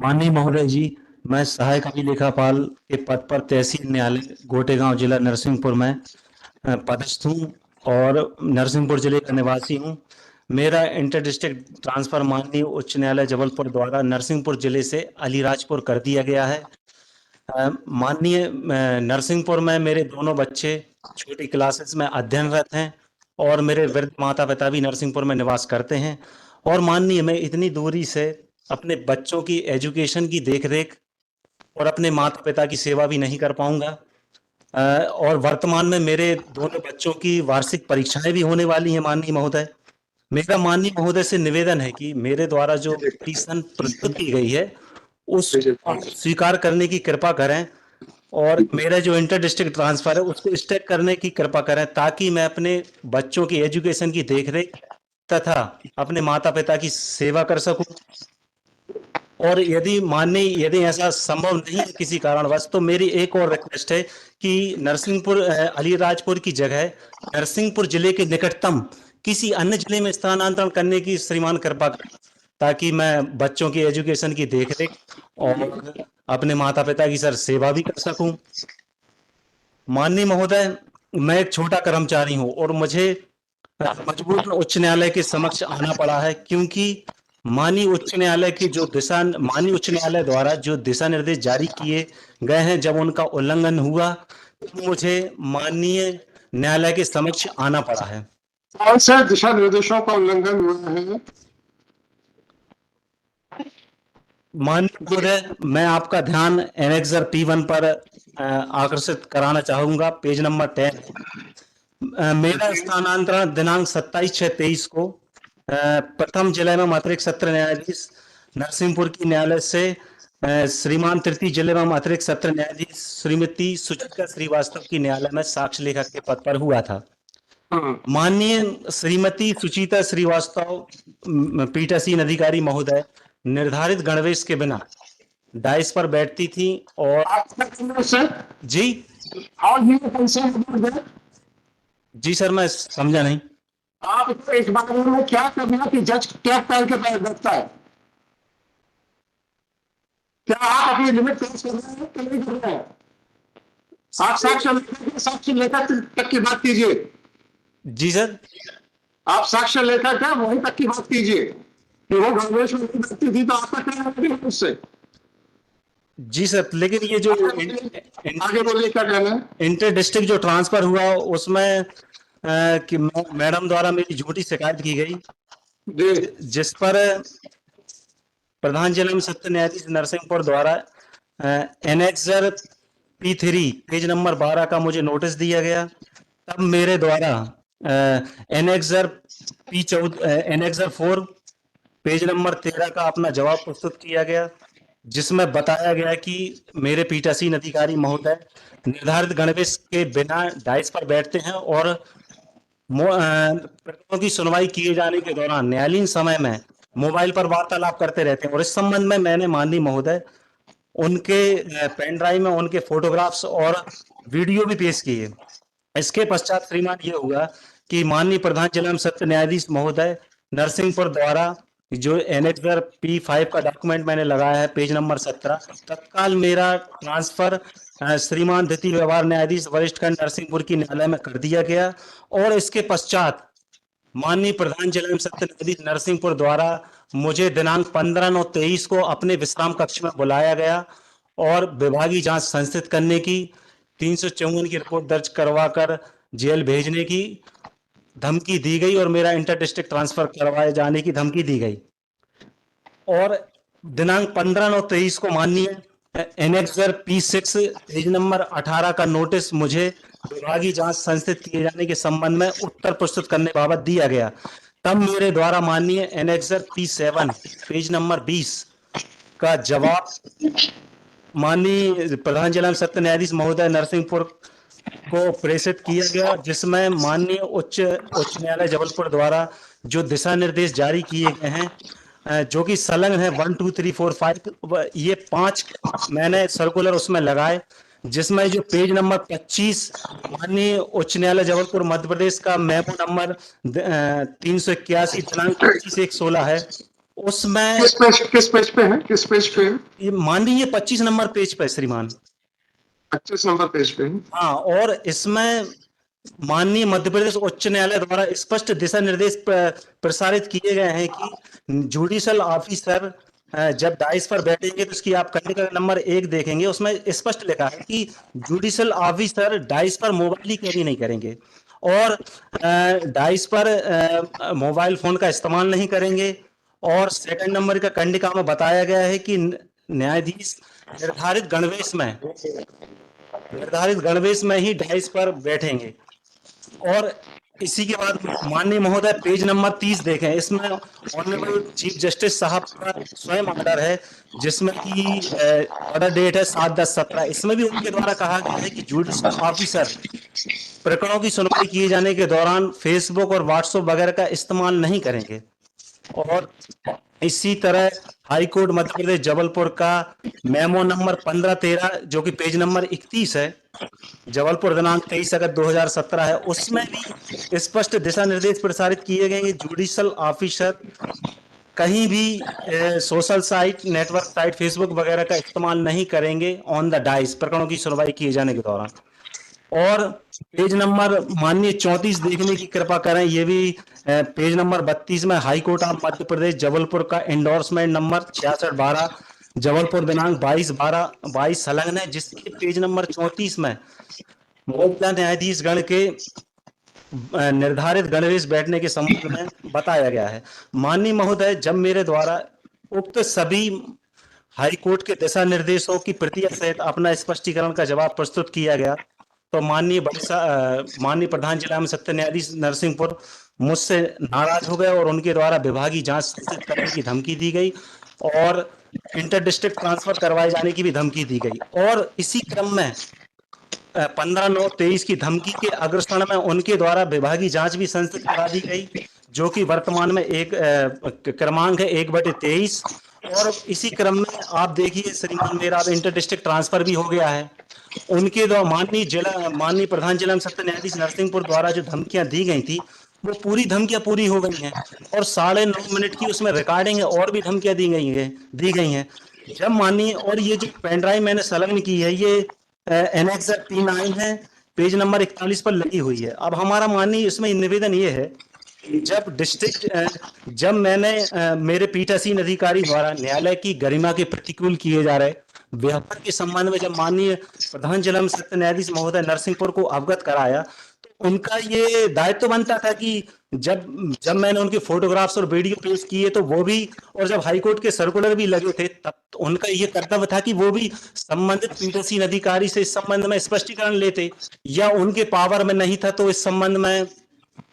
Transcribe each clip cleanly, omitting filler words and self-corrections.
माननीय महोदय जी, मैं सहायक अभिलेखापाल के पद पर तहसील न्यायालय गोटेगांव जिला नरसिंहपुर में पदस्थ हूँ और नरसिंहपुर जिले का निवासी हूँ। मेरा इंटर डिस्ट्रिक्ट ट्रांसफर माननीय उच्च न्यायालय जबलपुर द्वारा नरसिंहपुर जिले से अलीराजपुर कर दिया गया है। माननीय नरसिंहपुर में मेरे दोनों बच्चे छोटी क्लासेस में अध्ययनरत हैं और मेरे वृद्ध माता पिता भी नरसिंहपुर में निवास करते हैं। और माननीय मैं इतनी दूरी से अपने बच्चों की एजुकेशन की देखरेख और अपने माता पिता की सेवा भी नहीं कर पाऊंगा। और वर्तमान में मेरे दोनों बच्चों की वार्षिक परीक्षाएं भी होने वाली हैं माननीय महोदय। मेरा माननीय महोदय से निवेदन है कि मेरे द्वारा जो पिटीशन प्रस्तुत की गई है उस स्वीकार करने की कृपा करें और मेरा जो इंटर डिस्ट्रिक्ट ट्रांसफर है उसको स्टेक करने की कृपा करें, ताकि मैं अपने बच्चों की एजुकेशन की देखरेख तथा अपने माता पिता की सेवा कर सकूं। और यदि ऐसा संभव नहीं है किसी कारणवश, तो मेरी एक और रिक्वेस्ट है कि नरसिंहपुर अलीराजपुर की जगह नरसिंहपुर जिले के निकटतम किसी अन्य जिले में स्थानांतरण करने की श्रीमान कृपा करें, ताकि मैं बच्चों की एजुकेशन की देखरेख और अपने माता पिता की सर सेवा भी कर सकूं। माननीय महोदय, मैं एक छोटा कर्मचारी हूं और मुझे मजबूरन उच्च न्यायालय के समक्ष आना पड़ा है, क्योंकि माननीय उच्च न्यायालय द्वारा जो दिशा निर्देश जारी किए गए हैं, जब उनका उल्लंघन हुआ तो मुझे माननीय न्यायालय के समक्ष आना पड़ा है। कौन से दिशा निर्देशों का उल्लंघन हुआ है? माननीय महोदय, मैं आपका ध्यान एनेक्सर P1 पर आकर्षित कराना चाहूंगा। Page number 10। मेरा स्थानांतरण दिनांक 27/6/23 को प्रथम जिले में अतिरिक्त सत्र न्यायाधीश नरसिंहपुर की न्यायालय से श्रीमान तृतीय जिले में अतिरिक्त सत्र न्यायाधीश श्रीमती सुचित्रा श्रीवास्तव की न्यायालय में साक्ष्य लेखक के पद पर हुआ था। माननीय श्रीमती सुचिता श्रीवास्तव पीठासीन अधिकारी महोदय निर्धारित गणवेश के बिना डाइस पर बैठती थी और जी जी सर, मैं समझा नहीं। आप इस बारे में क्या करना कि जज क्या पैर के पैर बैठता है? क्या आप अपनी लिमिट क्रॉस कर रहे हैं कि नहीं कर रहे हैं? आप साक्ष्य लेखक तक की बात कीजिए। जी सर, आप साक्ष्य लेखक है, वहीं तक की बात कीजिए कि वो गणवेश में नहीं बैठती थी, तो आपका क्या है उससे? जी सर, लेकिन ये जो आगे बोलिए, क्या कहना है? इंटर डिस्ट्रिक्ट जो ट्रांसफर हुआ उसमें कि मैडम द्वारा मेरी झूठी शिकायत की गई, जिस पर प्रधान जिला में सत्र न्यायाधीश नरसिंहपुर द्वारा एनेक्सर P3 पेज नंबर 12 का मुझे नोटिस दिया गया। तब मेरे द्वारा एनेक्सर एनेक्सर 4 पेज नंबर 13 का अपना जवाब प्रस्तुत किया गया, जिसमें बताया गया कि मेरे पीठासीन अधिकारी महोदय निर्धारित गणवेश के बिना डाइस पर बैठते हैं और प्रकरणों की सुनवाई किए जाने के दौरान न्यायालीन समय में मोबाइल पर वार्तालाप करते रहते हैं। और इस संबंध में मैंने माननीय महोदय उनके पेन ड्राइव में उनके फोटोग्राफ्स और वीडियो भी पेश किए। इसके पश्चात श्रीमान ये हुआ कि माननीय प्रधान जिला सत्र न्यायाधीश महोदय नरसिंहपुर द्वारा जो एनेक्सर P5 का डॉक्यूमेंट मैंने लगाया है पेज नंबर 17, तत्काल मेरा ट्रांसफर श्रीमान द्वितीय व्यवहार न्यायाधीश वरिष्ठ खंड नरसिंहपुर की न्यायालय में कर दिया गया। और इसके पश्चात माननीय प्रधान जिला सत्र न्यायाधीश नरसिंहपुर द्वारा मुझे दिनांक 15/9/23 को अपने विश्राम कक्ष में बुलाया गया और विभागीय जांच संस्थित करने की, 354 की रिपोर्ट दर्ज करवाकर जेल भेजने की धमकी दी गई और मेरा इंटर डिस्ट्रिक्ट ट्रांसफर करवाए जाने की धमकी दी गई। और दिनांक 15/9/23 को माननीय एनेक्सर P6 पेज नंबर 18 का नोटिस मुझे विभागीय जांच संस्थित किए जाने के संबंध में उत्तर प्रस्तुत करने बाबत दिया गया। तब मेरे द्वारा माननीय एनेक्सर P7 पेज नंबर 20 का जवाब माननीय प्रधान जिला सत्र न्यायाधीश महोदय नरसिंहपुर को प्रेषित किया गया, जिसमें माननीय उच्च न्यायालय जबलपुर द्वारा जो दिशा निर्देश जारी किए गए हैं, जो कि संलग्न है 1 2 3 4 5, ये 5 मैंने सर्कुलर उसमें लगाए, जिसमें जो पेज नंबर 25 माननीय उच्च न्यायालय जबलपुर मध्य प्रदेश का मेमो नंबर 381 दिनांक 25/1/16 है, उसमें किस पेज पे है, किस पेज पे है? ये माननीय 25 नंबर पेज पे श्रीमान। 25 नंबर पेज पे है। हाँ, और इसमें माननीय मध्य प्रदेश उच्च न्यायालय द्वारा स्पष्ट दिशा निर्देश प्रसारित किए गए हैं कि जुडिशल ऑफिसर जब डाइस पर बैठेंगे तो उसकी आप कंडिका नंबर 1 देखेंगे, उसमें स्पष्ट लिखा है कि जुडिशल ऑफिसर डाइस पर मोबाइल ही कैरी नहीं करेंगे और डाइस पर मोबाइल फोन का इस्तेमाल नहीं करेंगे। और सेकंड नंबर का कंडिका में बताया गया है कि न्यायाधीश निर्धारित गणवेश में ही डाइस पर बैठेंगे। और इसी के बाद माननीय महोदय पेज नंबर 30 देखें, इसमें ऑनरेबल चीफ जस्टिस साहब का स्वयं ऑर्डर है, जिसमें कि ऑर्डर डेट है 7/10/17। इसमें भी उनके द्वारा कहा गया है कि जुडिशल ऑफिसर प्रकरणों की सुनवाई किए जाने के दौरान फेसबुक और व्हाट्सएप वगैरह का इस्तेमाल नहीं करेंगे। और इसी तरह हाई कोर्ट मध्य प्रदेश जबलपुर का मेमो नंबर 1513 जो कि पेज नंबर 31 है, जबलपुर दिनांक 23 अगस्त 2017 है, उसमें भी स्पष्ट दिशा निर्देश प्रसारित किए गए कि जुडिशल ऑफिसर कहीं भी social site, network site, Facebook वगैरह का इस्तेमाल नहीं करेंगे ऑन द डाइस प्रकरणों की सुनवाई किए जाने के दौरान। और पेज नंबर माननीय 34 देखने की कृपा करें, ये भी पेज नंबर 32 में high court of Madhya Pradesh Jabalpur का एंडोर्समेंट नंबर 6612 जबलपुर दिनांक 22/12/22 संलग्न है, जिसके पेज नंबर 34 में महिला न्यायाधीश गण के निर्धारित गणवेश बैठने के संबंध में बताया गया है। माननीय महोदय, जब मेरे द्वारा उक्त सभी हाई कोर्ट के दिशा निर्देशों की प्रतियां सहित अपना स्पष्टीकरण का जवाब प्रस्तुत किया गया, तो माननीय प्रधान जिला एवं सत्र न्यायाधीश नरसिंहपुर मुझसे नाराज हो गए और उनके द्वारा विभागीय जांच संस्थित करने की धमकी दी गई और इंटर डिस्ट्रिक्ट ट्रांसफर करवाए जाने की भी धमकी दी गई। और इसी क्रम में 15/9/23 की धमकी के अग्रसर में उनके द्वारा विभागीय जांच भी संस्थित करा दी गई, जो कि वर्तमान में एक क्रमांक है 1/23। और इसी क्रम में आप देखिए श्रीमान, मेरा इंटर डिस्ट्रिक्ट ट्रांसफर भी हो गया है। उनके द्वारा माननीय प्रधान जिला सत्र न्यायाधीश नरसिंहपुर द्वारा जो धमकियां दी गई थी, वो पूरी धमकियां पूरी हो गई हैं और 9.5 मिनट की उसमें रिकॉर्डिंग है और भी धमकियां दी गई हैं। जब माननीय, और ये जो पेन ड्राइव मैंने संलग्न की है, ये एनेक्स P9 है, पेज नंबर 41 पर लगी हुई है। अब हमारा माननीय इसमें निवेदन ये है, जब मैंने मेरे पीठासीन अधिकारी द्वारा न्यायालय की गरिमा के प्रतिकूल किए जा रहे व्यवहार के संबंध में जब माननीय प्रधान जिला सत्र न्यायाधीश महोदय नरसिंहपुर को अवगत कराया, तो उनका ये दायित्व बनता था कि जब मैंने उनके फोटोग्राफ्स और वीडियो पेश किए तो वो भी, और जब हाईकोर्ट के सर्कुलर भी लगे थे, तब तो उनका ये कर्तव्य था कि वो भी संबंधित पीठासीन अधिकारी से इस संबंध में स्पष्टीकरण लेते, या उनके पावर में नहीं था तो इस संबंध में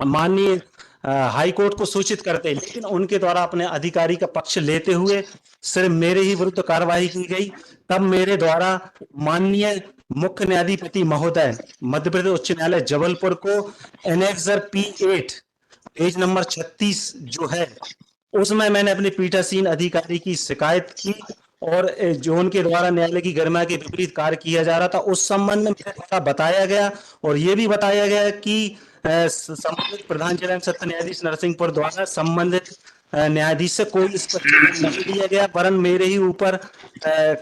माननीय हाई कोर्ट को सूचित करते। लेकिन उनके द्वारा अपने अधिकारी का पक्ष लेते हुए सिर्फ मेरे ही विरुद्ध कार्रवाई की गई। तब मेरे द्वारा माननीय मुख्य न्यायाधिपति महोदय मध्य प्रदेश उच्च न्यायालय जबलपुर को एनेक्स P8 पेज नंबर 36 जो है, उसमें मैंने अपने पीठासीन अधिकारी की शिकायत की और जो उनके द्वारा न्यायालय की गरिमा के विपरीत कार्य किया जा रहा था, उस संबंध में मेरे द्वारा बताया गया और ये भी बताया गया कि संबंधित प्रधान जिला सत्र न्यायाधीश नरसिंहपुर द्वारा संबंधित न्यायाधीश से कोई स्पष्टीकरण नहीं दिया गया, वरन मेरे ही ऊपर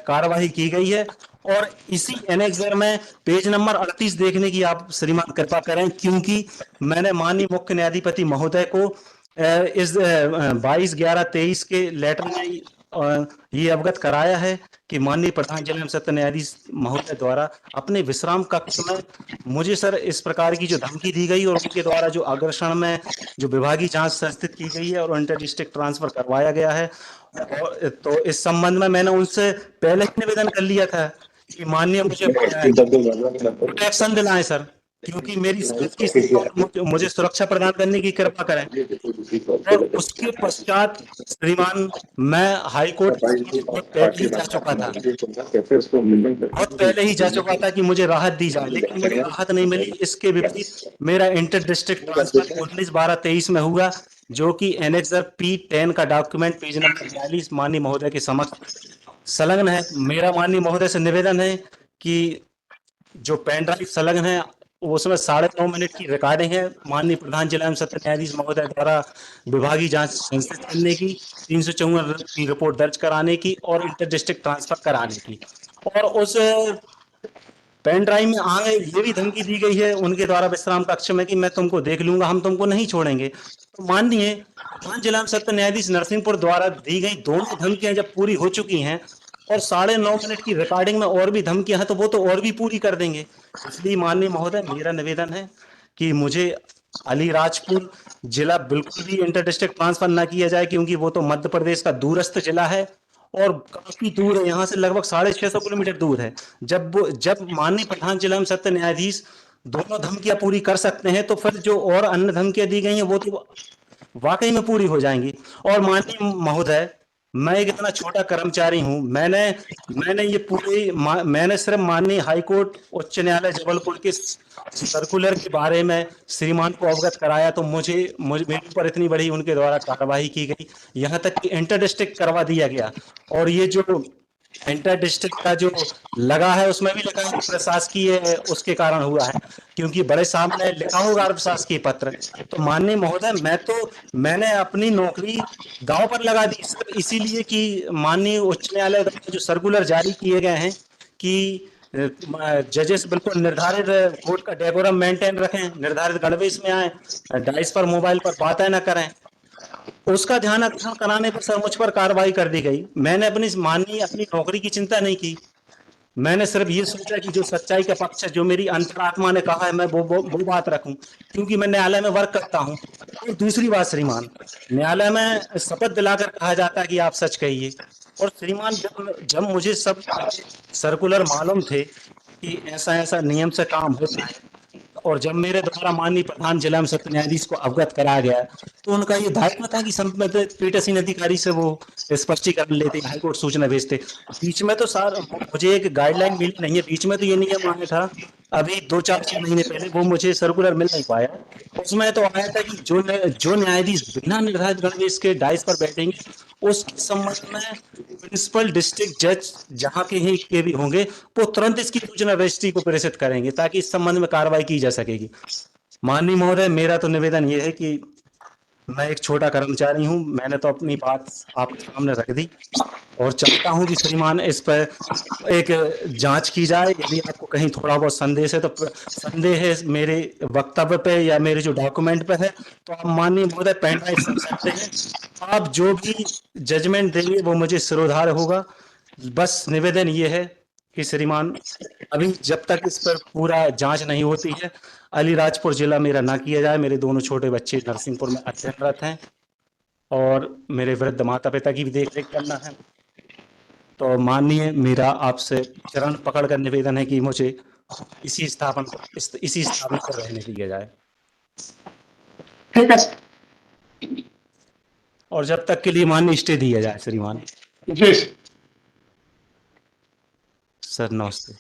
कार्रवाई की गई है। और इसी एनेक्सर में पेज नंबर 38 देखने की आप श्रीमान कृपा करें, क्योंकि मैंने माननीय मुख्य न्यायाधिपति महोदय को इस 22/11/23 के लेटर में ये अवगत कराया है कि माननीय प्रधान जिला सत्र न्यायाधीश महोदय द्वारा अपने विश्राम कक्ष में मुझे सर इस प्रकार की जो धमकी दी गई और उनके द्वारा जो अग्रसर में जो विभागीय जांच संस्थित की गई है और इंटर डिस्ट्रिक्ट ट्रांसफर करवाया गया है। और तो इस संबंध में मैंने उनसे पहले ही निवेदन कर लिया था कि माननीय मुझे प्रोटेक्शन दिलाएं सर, क्योंकि मेरी सेहत की स्थिति और मुझे सुरक्षा प्रदान करने की कृपा करें। और उसके पश्चात श्रीमान, मैं हाई कोर्ट बहुत पहले ही जा चुका था, कि मुझे राहत दी जाए, लेकिन मुझे राहत नहीं मिली। इसके विपरीत मेरा इंटर डिस्ट्रिक्ट ट्रांसफर 19/12/23 में हुआ, जो कि एनेक्स P10 का डॉक्यूमेंट पेज नंबर 42 माननीय महोदय के समक्ष संलग्न है। मेरा माननीय महोदय से निवेदन है कि जो पेन ड्राइव संलग्न है उसमें 9.5 मिनट की रिकॉर्डिंग है माननीय प्रधान जिला एवं सत्र न्यायाधीश महोदय द्वारा विभागीय जांच संस्थित करने की, 354 की रिपोर्ट दर्ज कराने की और इंटर डिस्ट्रिक्ट ट्रांसफर कराने की। और उस पेन ड्राइव में आगे ये भी धमकी दी गई है उनके द्वारा विश्राम कक्ष में कि मैं तुमको देख लूंगा, हम तुमको नहीं छोड़ेंगे। तो माननीय प्रधान जिला एवं सत्र न्यायाधीश नरसिंहपुर द्वारा दी गई दोनों धमकियां जब पूरी हो चुकी हैं और 9.5 मिनट की रिकॉर्डिंग में और भी धमकियां हैं, तो वो तो और भी पूरी कर देंगे। इसलिए माननीय महोदय मेरा निवेदन है कि मुझे अलीराजपुर जिला बिल्कुल भी इंटर डिस्ट्रिक्ट ट्रांसफर ना किया जाए, क्योंकि वो तो मध्य प्रदेश का दूरस्थ जिला है और काफी दूर है, यहाँ से लगभग 650 किलोमीटर दूर है। जब माननीय प्रधान जिला एवं सत्र न्यायाधीश दोनों धमकियां पूरी कर सकते हैं, तो फिर जो और अन्य धमकियां दी गई हैं वो तो वाकई में पूरी हो जाएंगी। और माननीय महोदय, मैं एक इतना छोटा कर्मचारी हूं, मैंने ये मैंने सिर्फ माननीय हाईकोर्ट उच्च न्यायालय जबलपुर के सर्कुलर के बारे में श्रीमान को अवगत कराया, तो मेरे ऊपर इतनी बड़ी उनके द्वारा कार्रवाई की गई, यहाँ तक कि इंटर डिस्ट्रिक्ट करवा दिया गया। और ये जो इंटर डिस्ट्रिक्ट का जो लगा है उसमें भी लिखा है कि प्रशासकीय उसके कारण हुआ है, क्योंकि बड़े सामने लिखा होगा प्रशासकीय पत्र। तो माननीय महोदय, मैंने अपनी नौकरी दांव पर लगा दी सिर्फ इसीलिए कि माननीय उच्च न्यायालय द्वारा जो सर्कुलर जारी किए गए हैं कि जजेस बिल्कुल निर्धारित कोर्ट का डेकोरम मेंटेन रखें, निर्धारित गणवेश में आए, डाइस पर मोबाइल पर बातें न करें, उसका ध्यान आकर्षण कराने पर सर मुझ पर कार्रवाई कर दी गई। मैंने अपनी नौकरी की चिंता नहीं की, मैंने सिर्फ ये सोचा कि जो सच्चाई का पक्ष है, जो मेरी अंतरात्मा ने कहा है, मैं वो बात रखूं, क्योंकि मैं न्यायालय में वर्क करता हूं। और दूसरी बात श्रीमान, न्यायालय में शपथ दिलाकर कहा जाता है कि आप सच कहिए। और श्रीमान, जब मुझे सब सर्कुलर मालूम थे कि ऐसा ऐसा नियम से काम होता है, और जब मेरे द्वारा माननीय प्रधान जिला एवं सत्र न्यायाधीश को अवगत कराया गया, तो उनका ये दायित्व था कि संबंधित पीठासीन अधिकारी से वो स्पष्टीकरण लेते, हाईकोर्ट सूचना भेजते। बीच में तो सर मुझे एक गाइडलाइन मिली नहीं है, बीच में तो ये नियम आया था अभी 2-4-6 महीने पहले, वो मुझे सर्कुलर मिल नहीं पाया। उसमें तो आया था कि जो न्यायाधीश बिना निर्धारित गणवेश के डाइस पर बैठेंगे, उसके संबंध में प्रिंसिपल डिस्ट्रिक्ट जज जहां के भी होंगे, वो तुरंत इसकी सूचना रजिस्ट्री को प्रेषित करेंगे ताकि इस संबंध में कार्रवाई की जा सकेगी। माननीय महोदय, मेरा तो निवेदन ये है कि मैं एक छोटा कर्मचारी हूं, मैंने तो अपनी बात आपके सामने रख दी और चाहता हूं कि श्रीमान इस पर एक जांच की जाए। यदि आपको कहीं थोड़ा बहुत संदेह है मेरे वक्तव्य पे या मेरे जो डॉक्यूमेंट पे है, तो आप माननीय महोदय पेन ड्राइव कर सकते हैं। आप जो भी जजमेंट देंगे वो मुझे सिरोधार्य होगा। बस निवेदन ये है कि श्रीमान, अभी जब तक इस पर पूरा जांच नहीं होती है, अलीराजपुर जिला मेरा ना किया जाए। मेरे दोनों छोटे बच्चे नरसिंहपुर में अध्ययनरत हैं और मेरे वृद्ध माता पिता की भी देख रेख करना है। तो माननीय, मेरा आपसे चरण पकड़कर निवेदन है कि मुझे इसी स्थापना पर रहने दिया जाए, ठीक है और जब तक के लिए माननीय स्टे दिया जाए श्रीमान। जी सर नमस्ते।